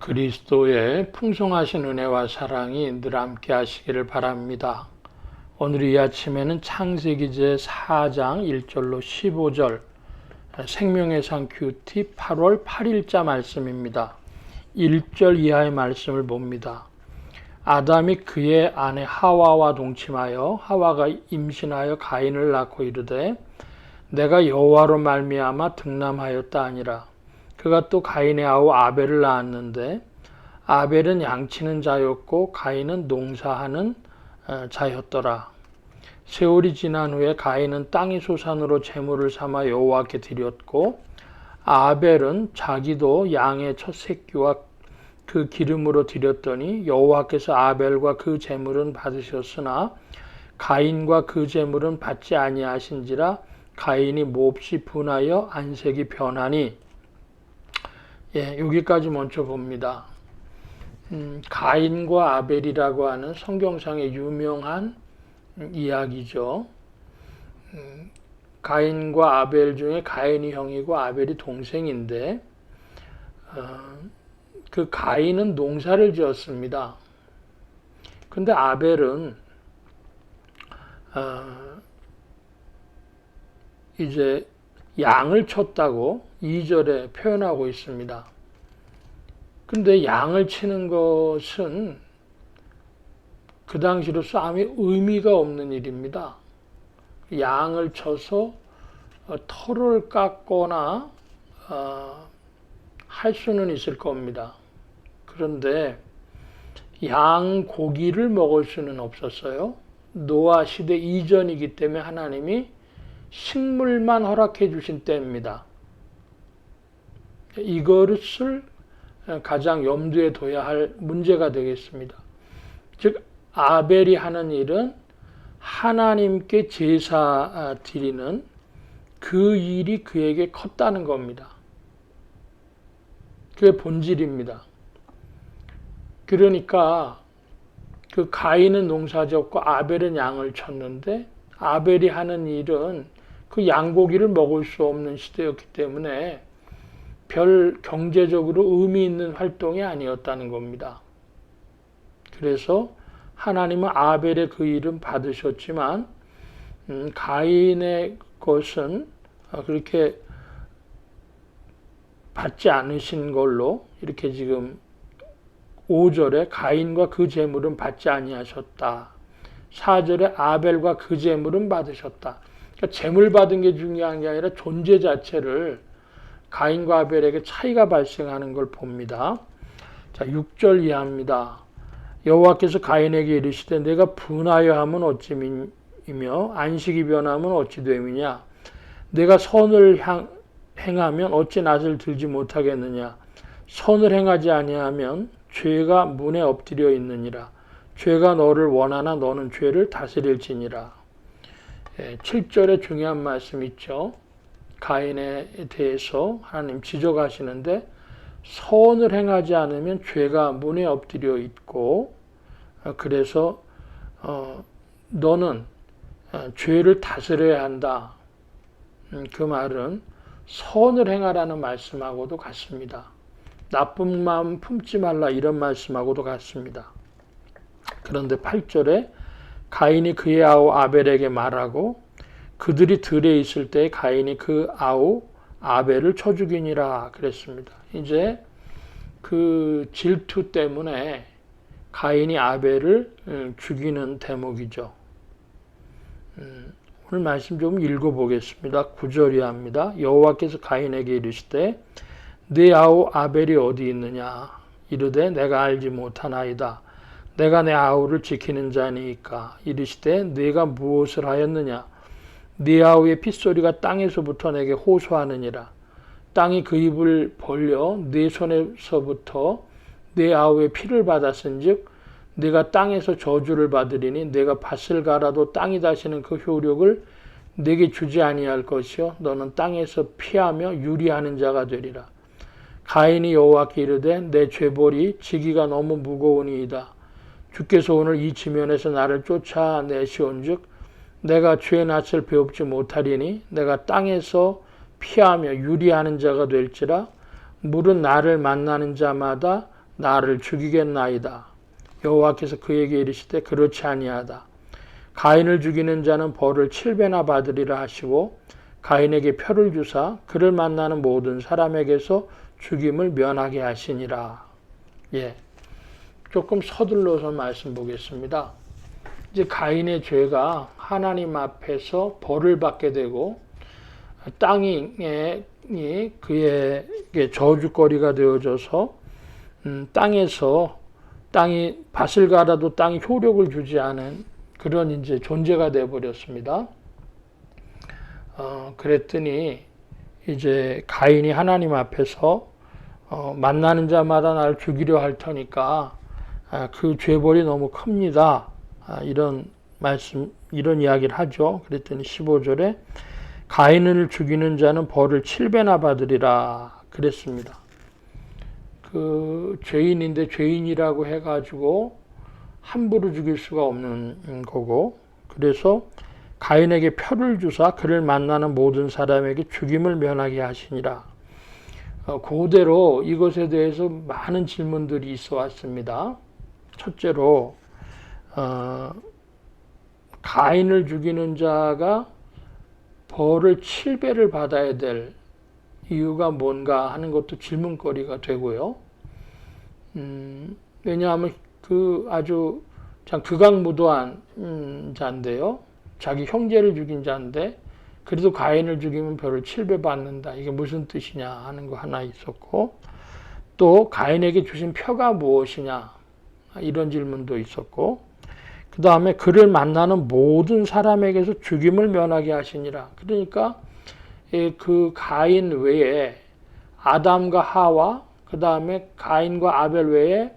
그리스도의 풍성하신 은혜와 사랑이 늘 함께 하시기를 바랍니다. 오늘 이 아침에는 창세기 제 4장 1절로 15절 생명의 상 큐티 8월 8일자 말씀입니다. 1절 이하의 말씀을 봅니다. 아담이 그의 아내 하와와 동침하여 하와가 임신하여 가인을 낳고 이르되 내가 여호와로 말미암아 등남하였다 하니라. 그가 또 가인의 아우 아벨을 낳았는데 아벨은 양치는 자였고 가인은 농사하는 자였더라. 세월이 지난 후에 가인은 땅의 소산으로 제물을 삼아 여호와께 드렸고 아벨은 자기도 양의 첫 새끼와 그 기름으로 드렸더니 여호와께서 아벨과 그 제물은 받으셨으나 가인과 그 제물은 받지 아니하신지라. 가인이 몹시 분하여 안색이 변하니. 여기까지 먼저 봅니다. 가인과 아벨이라고 하는 성경상의 유명한 이야기죠. 가인과 아벨 중에 가인이 형이고 아벨이 동생인데 그 가인은 농사를 지었습니다. 근데 아벨은 이제 양을 쳤다고 2절에 표현하고 있습니다. 근데 양을 치는 것은 그 당시로서 아무 의미가 없는 일입니다. 양을 쳐서 털을 깎거나 할 수는 있을 겁니다. 그런데 양 고기를 먹을 수는 없었어요. 노아 시대 이전이기 때문에 하나님이 식물만 허락해 주신 때입니다. 이것을 가장 염두에 둬야 할 문제가 되겠습니다. 즉 아벨이 하는 일은 하나님께 제사 드리는 그 일이 그에게 컸다는 겁니다. 그게 본질입니다. 그러니까 그 가인은 농사졌고 아벨은 양을 쳤는데 아벨이 하는 일은 그 양고기를 먹을 수 없는 시대였기 때문에 별 경제적으로 의미 있는 활동이 아니었다는 겁니다. 그래서 하나님은 아벨의 그 일은 받으셨지만 가인의 것은 그렇게 받지 않으신 걸로 이렇게 지금 5절에 가인과 그 제물은 받지 아니하셨다. 4절에 아벨과 그 제물은 받으셨다. 그러니까 제물 받은 게 중요한 게 아니라 존재 자체를 가인과 아벨에게 차이가 발생하는 걸 봅니다. 자, 6절 이하입니다. 여호와께서 가인에게 이르시되 내가 분하여 하면 어찌미며 안식이 변하면 어찌 됨이냐. 내가 선을 행하면 어찌 낯을 들지 못하겠느냐. 선을 행하지 아니하면 죄가 문에 엎드려 있느니라. 죄가 너를 원하나 너는 죄를 다스릴지니라. 7절에 중요한 말씀 있죠. 가인에 대해서 하나님 지적하시는데 선을 행하지 않으면 죄가 문에 엎드려 있고 그래서 너는 죄를 다스려야 한다. 그 말은 선을 행하라는 말씀하고도 같습니다. 나쁜 마음 품지 말라 이런 말씀하고도 같습니다. 그런데 8절에 가인이 그의 아우 아벨에게 말하고 그들이 들에 있을 때 가인이 그 아우 아벨을 쳐 죽이니라 그랬습니다. 이제 그 질투 때문에 가인이 아벨을 죽이는 대목이죠. 오늘 말씀 좀 읽어보겠습니다. 9절 이하입니다. 여호와께서 가인에게 이르시되 네 아우 아벨이 어디 있느냐. 이르되 내가 알지 못하나이다. 내가 내 아우를 지키는 자니까. 이르시되 네가 무엇을 하였느냐. 네 아우의 핏소리가 땅에서부터 내게 호소하느니라. 땅이 그 입을 벌려 네 손에서부터 네 아우의 피를 받았은즉 네가 땅에서 저주를 받으리니 내가 밭을 갈아도 땅이 다시는 그 효력을 내게 주지 아니할 것이요 너는 땅에서 피하며 유리하는 자가 되리라. 가인이 여호와께 이르되 내 죄벌이 지기가 너무 무거우니이다. 주께서 오늘 이 지면에서 나를 쫓아내시온즉 내가 죄의 낯을 배웁지 못하리니 내가 땅에서 피하며 유리하는 자가 될지라. 물은 나를 만나는 자마다 나를 죽이겠나이다. 여호와께서 그에게 이르시되 그렇지 아니하다. 가인을 죽이는 자는 벌을 7배나 받으리라 하시고 가인에게 표를 주사 그를 만나는 모든 사람에게서 죽임을 면하게 하시니라. 예, 조금 서둘러서 말씀 보겠습니다. 이제 가인의 죄가 하나님 앞에서 벌을 받게 되고 땅이 그에게 저주거리가 되어져서 땅이 밭을 갈아도 땅이 효력을 주지 않은 그런 이제 존재가 되어 버렸습니다. 그랬더니 이제 가인이 하나님 앞에서 만나는 자마다 나를 죽이려 할 터니까 그 죄벌이 너무 큽니다. 이런 말씀, 이런 이야기를 하죠. 그랬더니 15절에 가인을 죽이는 자는 벌을 7배나 받으리라 그랬습니다. 그 죄인인데 죄인이라고 해가지고 함부로 죽일 수가 없는 거고, 그래서 가인에게 표를 주사 그를 만나는 모든 사람에게 죽임을 면하게 하시니라. 그대로 이것에 대해서 많은 질문들이 있어 왔습니다. 첫째로 가인을 죽이는 자가 벌을 7배를 받아야 될 이유가 뭔가 하는 것도 질문거리가 되고요. 왜냐하면 그 아주 참 극악무도한 자인데요. 자기 형제를 죽인 자인데 그래도 가인을 죽이면 벌을 7배 받는다. 이게 무슨 뜻이냐 하는 거 하나 있었고, 또 가인에게 주신 표가 무엇이냐 이런 질문도 있었고, 그 다음에 그를 만나는 모든 사람에게서 죽임을 면하게 하시니라. 그러니까 그 가인 외에 아담과 하와, 그 다음에 가인과 아벨 외에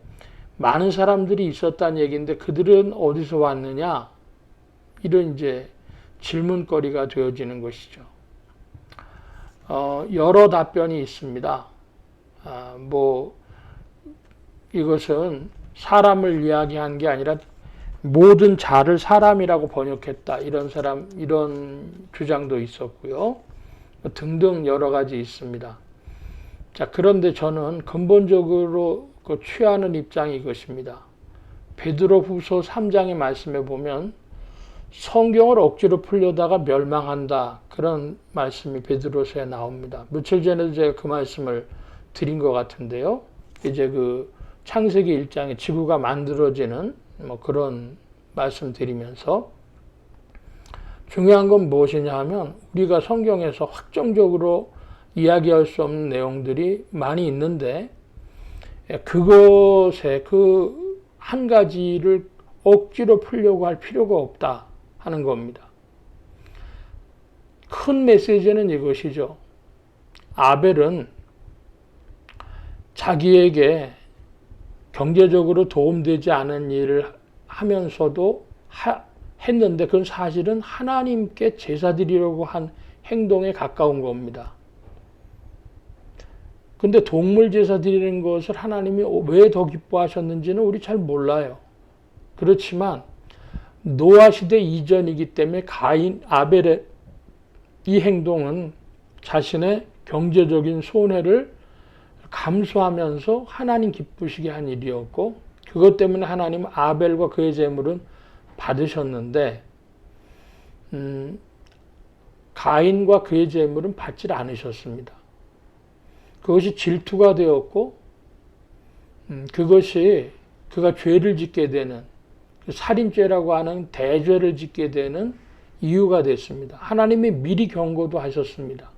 많은 사람들이 있었다는 얘기인데 그들은 어디서 왔느냐? 이런 이제 질문거리가 되어지는 것이죠. 여러 답변이 있습니다. 이것은 사람을 이야기한 게 아니라 모든 자를 사람이라고 번역했다. 이런 주장도 있었고요. 등등 여러 가지 있습니다. 자, 그런데 저는 근본적으로 취하는 입장이 이것입니다. 베드로후서 3장의 말씀에 보면 성경을 억지로 풀려다가 멸망한다. 그런 말씀이 베드로서에 나옵니다. 며칠 전에도 제가 그 말씀을 드린 것 같은데요. 이제 그 창세기 1장에 지구가 만들어지는 그런 말씀 드리면서 중요한 건 무엇이냐 하면 우리가 성경에서 확정적으로 이야기할 수 없는 내용들이 많이 있는데 그것에 그 한 가지를 억지로 풀려고 할 필요가 없다 하는 겁니다. 큰 메시지는 이것이죠. 아벨은 자기에게 경제적으로 도움되지 않은 일을 하면서도 했는데 그건 사실은 하나님께 제사 드리려고 한 행동에 가까운 겁니다. 근데 동물 제사 드리는 것을 하나님이 왜 더 기뻐하셨는지는 우리 잘 몰라요. 그렇지만 노아 시대 이전이기 때문에 아벨의 이 행동은 자신의 경제적인 손해를 감수하면서 하나님 기쁘시게 한 일이었고, 그것 때문에 하나님은 아벨과 그의 제물은 받으셨는데 가인과 그의 제물은 받지 않으셨습니다. 그것이 질투가 되었고 그것이 그가 죄를 짓게 되는 살인죄라고 하는 대죄를 짓게 되는 이유가 됐습니다. 하나님이 미리 경고도 하셨습니다.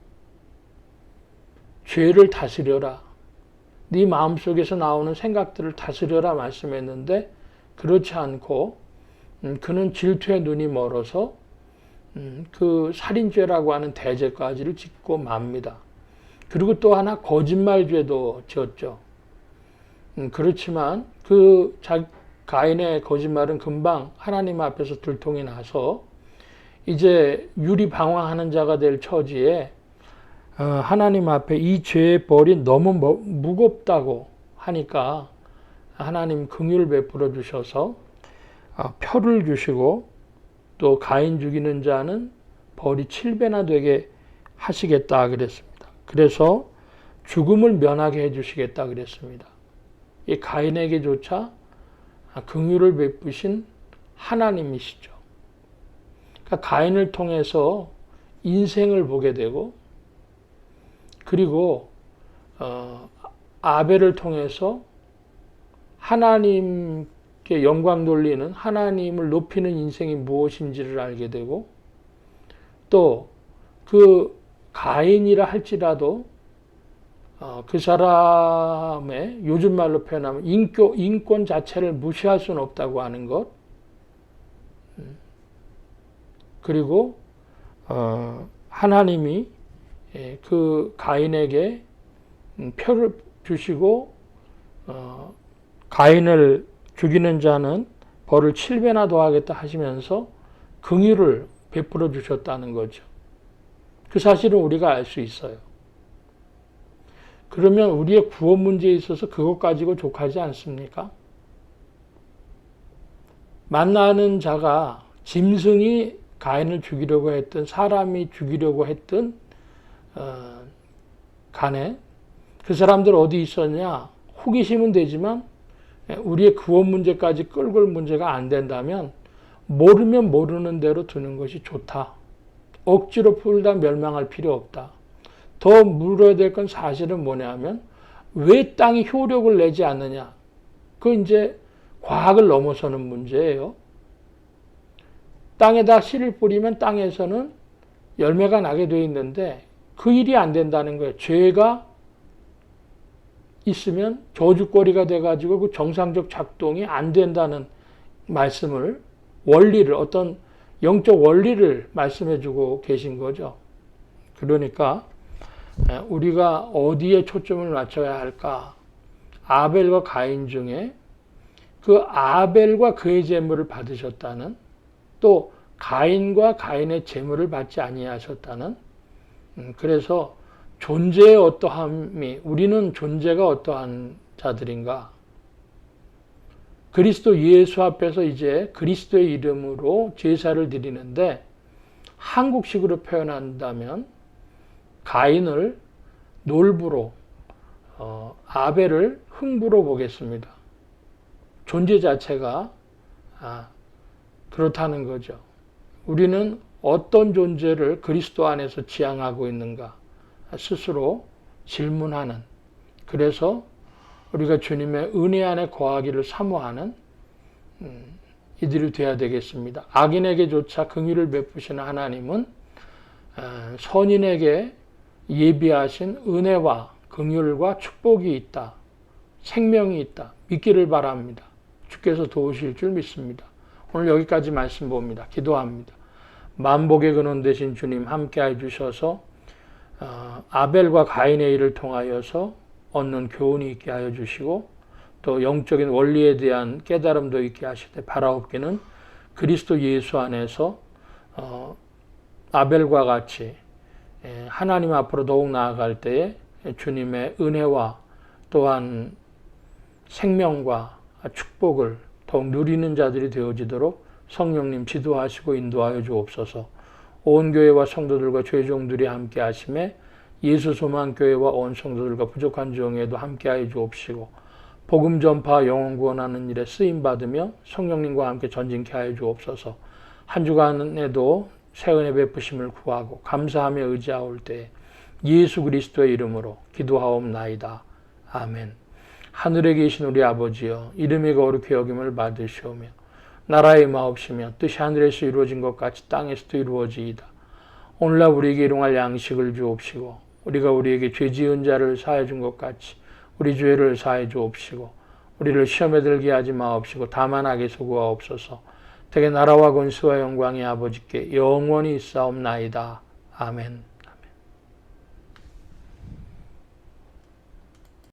죄를 다스려라. 네 마음속에서 나오는 생각들을 다스려라 말씀했는데 그렇지 않고 그는 질투에 눈이 멀어서 그 살인죄라고 하는 대죄까지를 짓고 맙니다. 그리고 또 하나 거짓말죄도 지었죠. 그렇지만 그 가인의 거짓말은 금방 하나님 앞에서 들통이 나서 이제 유리방황하는 자가 될 처지에 하나님 앞에 이 죄의 벌이 너무 무겁다고 하니까 하나님 긍휼을 베풀어 주셔서 표를 주시고 또 가인 죽이는 자는 벌이 7배나 되게 하시겠다 그랬습니다. 그래서 죽음을 면하게 해주시겠다 그랬습니다. 이 가인에게조차 긍휼을 베푸신 하나님이시죠. 그러니까 가인을 통해서 인생을 보게 되고, 그리고 아벨을 통해서 하나님께 영광 돌리는, 하나님을 높이는 인생이 무엇인지를 알게 되고, 또 그 가인이라 할지라도 그 사람의 요즘 말로 표현하면 인권 자체를 무시할 수는 없다고 하는 것, 그리고 하나님이 그 가인에게 표를 주시고 가인을 죽이는 자는 벌을 7배나 더하겠다 하시면서 긍휼을 베풀어 주셨다는 거죠. 그 사실은 우리가 알 수 있어요. 그러면 우리의 구원 문제에 있어서 그것 가지고 족하지 않습니까? 만나는 자가 짐승이 가인을 죽이려고 했든 사람이 죽이려고 했든 간에 그 사람들 어디 있었냐? 호기심은 되지만 우리의 구원 문제까지 끌고 올 문제가 안 된다면 모르면 모르는 대로 두는 것이 좋다. 억지로 풀다 멸망할 필요 없다. 더 물어야 될 건 사실은 뭐냐면 왜 땅이 효력을 내지 않느냐. 그 이제 과학을 넘어서는 문제예요. 땅에다 씨를 뿌리면 땅에서는 열매가 나게 되어 있는데 그 일이 안 된다는 거예요. 죄가 있으면 저주거리가 돼가지고 그 정상적 작동이 안 된다는 말씀을, 원리를, 어떤 영적 원리를 말씀해주고 계신 거죠. 그러니까 우리가 어디에 초점을 맞춰야 할까? 아벨과 가인 중에 그 아벨과 그의 제물을 받으셨다는, 또 가인과 가인의 제물을 받지 아니하셨다는, 그래서 존재의 어떠함이, 우리는 존재가 어떠한 자들인가? 그리스도 예수 앞에서 이제 그리스도의 이름으로 제사를 드리는데, 한국식으로 표현한다면 가인을 놀부로, 아벨을 흥부로 보겠습니다. 존재 자체가 그렇다는 거죠. 우리는 어떤 존재를 그리스도 안에서 지향하고 있는가 스스로 질문하는, 그래서 우리가 주님의 은혜 안에 거하기를 사모하는 이들이 되어야 되겠습니다. 악인에게조차 긍휼을 베푸시는 하나님은 선인에게 예비하신 은혜와 긍휼과 축복이 있다, 생명이 있다, 믿기를 바랍니다. 주께서 도우실 줄 믿습니다. 오늘 여기까지 말씀 봅니다. 기도합니다. 만복의 근원 되신 주님 함께해 주셔서 아벨과 가인의 일을 통하여서 얻는 교훈이 있게 하여 주시고, 또 영적인 원리에 대한 깨달음도 있게 하시되, 바라옵기는 그리스도 예수 안에서 아벨과 같이 하나님 앞으로 더욱 나아갈 때에 주님의 은혜와 또한 생명과 축복을 더욱 누리는 자들이 되어지도록 성령님 지도하시고 인도하여 주옵소서. 온 교회와 성도들과 죄종들이 함께 하심에 예수 소망교회와 온 성도들과 부족한 종에도 함께하여 주옵시고, 복음 전파 영혼 구원하는 일에 쓰임받으며 성령님과 함께 전진케 하여 주옵소서. 한 주간에도 새 은혜 베푸심을 구하고 감사하며 의지하올 때 예수 그리스도의 이름으로 기도하옵나이다. 아멘. 하늘에 계신 우리 아버지여, 이름이 거룩히 여김을 받으시오며 나라의 마옵시며 뜻이 하늘에서 이루어진 것 같이 땅에서도 이루어지이다. 오늘날 우리에게 일용할 양식을 주옵시고, 우리가 우리에게 죄 지은 자를 사해 준 것 같이 우리 죄를 사해 주옵시고, 우리를 시험에 들게 하지 마옵시고 다만 악에서 구하옵소서. 대개 나라와 권세와 영광이 아버지께 영원히 있사옵나이다. 아멘.